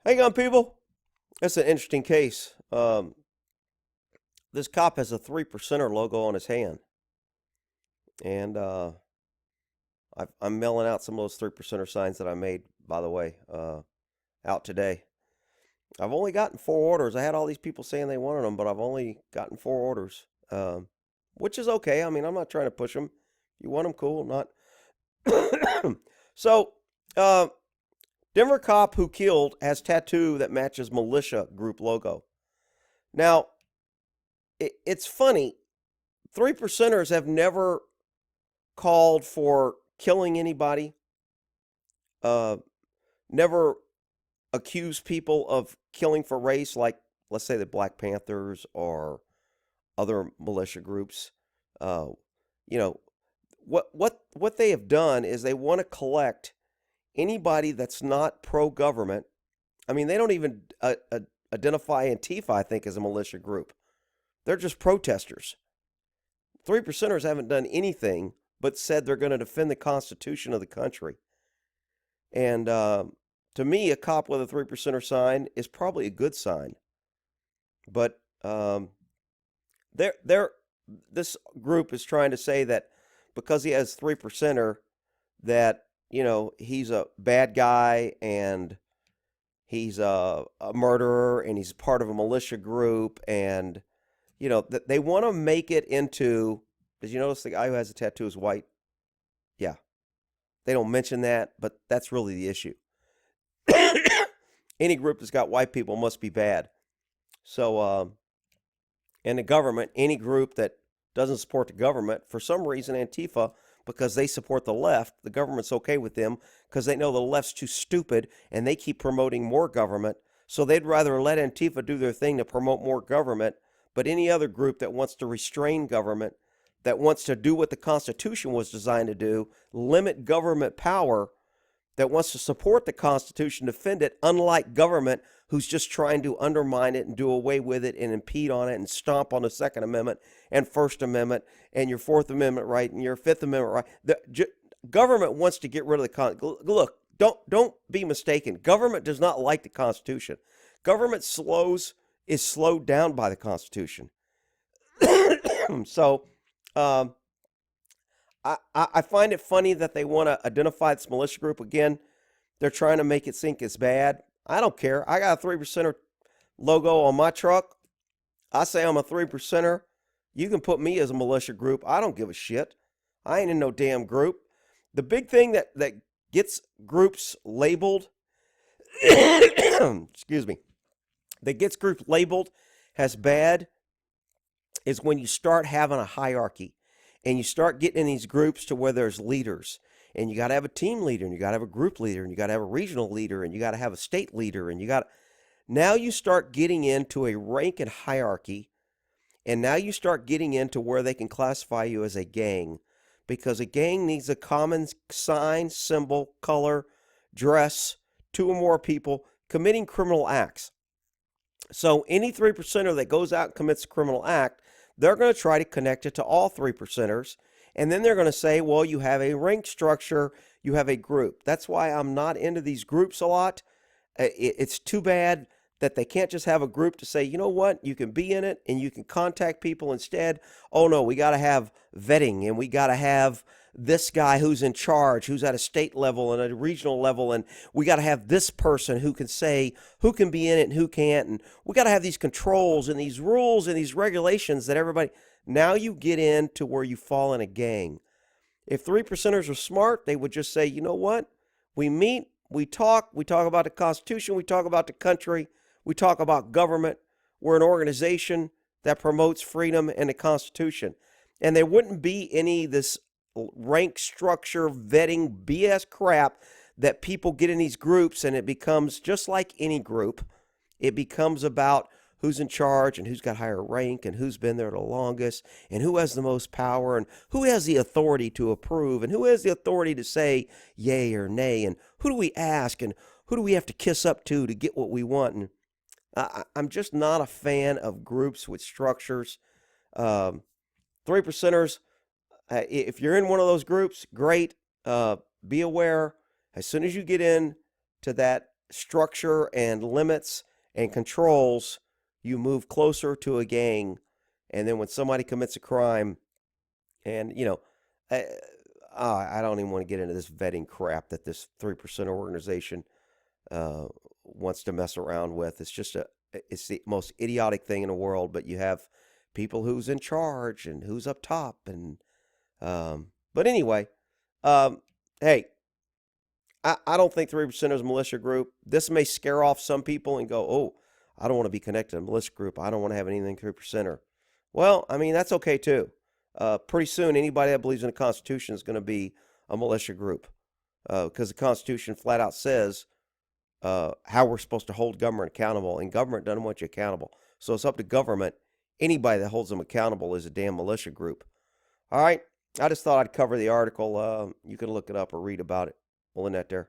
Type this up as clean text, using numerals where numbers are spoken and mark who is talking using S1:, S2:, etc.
S1: Hang on, people. That's an interesting case. This cop has a 3%er logo on his hand. And I'm mailing out some of those 3%er signs that I made, by the way, out today. I've only gotten 4 orders. I had all these people saying they wanted them, but I've only gotten 4 orders, which is okay. I mean, I'm not trying to push them. If you want them, cool. Not. So, Denver cop who killed has tattoo that matches militia group logo. Now, it's funny. 3%ers have never called for killing anybody, never accused people of killing for race, like, let's say, the Black Panthers or other militia groups. What they have done is they want to collect anybody that's not pro-government. I mean, they don't even identify Antifa, I think, as a militia group. They're just protesters. 3%ers haven't done anything but said they're going to defend the Constitution of the country. And to me, a cop with a 3%er sign is probably a good sign. But this group is trying to say that because he has 3%er, that, you know, he's a bad guy and he's a murderer and he's part of a militia group. And, you know, they want to make it into, did you notice the guy who has a tattoo is white? Yeah. They don't mention that, but that's really the issue. Any group that's got white people must be bad. So, and the government, any group that doesn't support the government, for some reason, Antifa, because they support the left, the government's okay with them because they know the left's too stupid and they keep promoting more government. So they'd rather let Antifa do their thing to promote more government. But any other group that wants to restrain government, that wants to do what the Constitution was designed to do, limit government power, that wants to support the Constitution, defend it, unlike government who's just trying to undermine it and do away with it and impede on it and stomp on the Second Amendment and First Amendment and your Fourth Amendment right and your Fifth Amendment right. The government wants to get rid of the Constitution. Look, don't be mistaken. Government does not like the Constitution. Government is slowed down by the Constitution. So, I find it funny that they want to identify this militia group. Again, they're trying to make it seem it's bad. I don't care. I got a 3%er logo on my truck. I say I'm a 3%er. You can put me as a militia group. I don't give a shit. I ain't in no damn group. The big thing that gets groups labeled, excuse me, that gets groups labeled as bad is when you start having a hierarchy. And you start getting in these groups to where there's leaders. And you got to have a team leader, and you got to have a group leader, and you got to have a regional leader, and you got to have a state leader, and now you start getting into a rank and hierarchy, and now you start getting into where they can classify you as a gang, because a gang needs a common sign, symbol, color, dress, 2 or more people committing criminal acts. So any 3%er that goes out and commits a criminal act, they're going to try to connect it to all 3%ers, and then they're going to say, well, you have a rank structure, you have a group. That's why I'm not into these groups a lot. It's too bad that they can't just have a group to say, you know what, you can be in it and you can contact people instead. Oh, no, we got to have vetting, and we got to have this guy who's in charge, who's at a state level and a regional level, and we got to have this person who can say who can be in it and who can't, and we got to have these controls and these rules and these regulations that everybody. Now you get into where you fall in a gang. If 3%ers are smart, they would just say, you know what, we meet, we talk about the Constitution, we talk about the country, we talk about government. We're an organization that promotes freedom and the Constitution. And there wouldn't be any of this rank structure, vetting, BS crap that people get in these groups, and it becomes just like any group. It becomes about who's in charge and who's got higher rank and who's been there the longest and who has the most power and who has the authority to approve and who has the authority to say yay or nay and who do we ask and who do we have to kiss up to get what we want. And I'm just not a fan of groups with structures. 3%ers, if you're in one of those groups, great. Be aware, as soon as you get in to that structure and limits and controls, you move closer to a gang. And then when somebody commits a crime, and I, I don't even want to get into this vetting crap that this 3% organization wants to mess around with. It's the most idiotic thing in the world. But you have people who's in charge and who's up top, and but anyway, hey, I don't think 3% is a militia group. This may scare off some people and go, oh, I don't want to be connected to a militia group. I don't want to have anything 3%er. Well, I mean, that's okay too. Pretty soon, anybody that believes in the Constitution is going to be a militia group, because the Constitution flat out says how we're supposed to hold government accountable, and government doesn't want you accountable. So it's up to government. Anybody that holds them accountable is a damn militia group. All right. I just thought I'd cover the article. You can look it up or read about it. We'll end that there.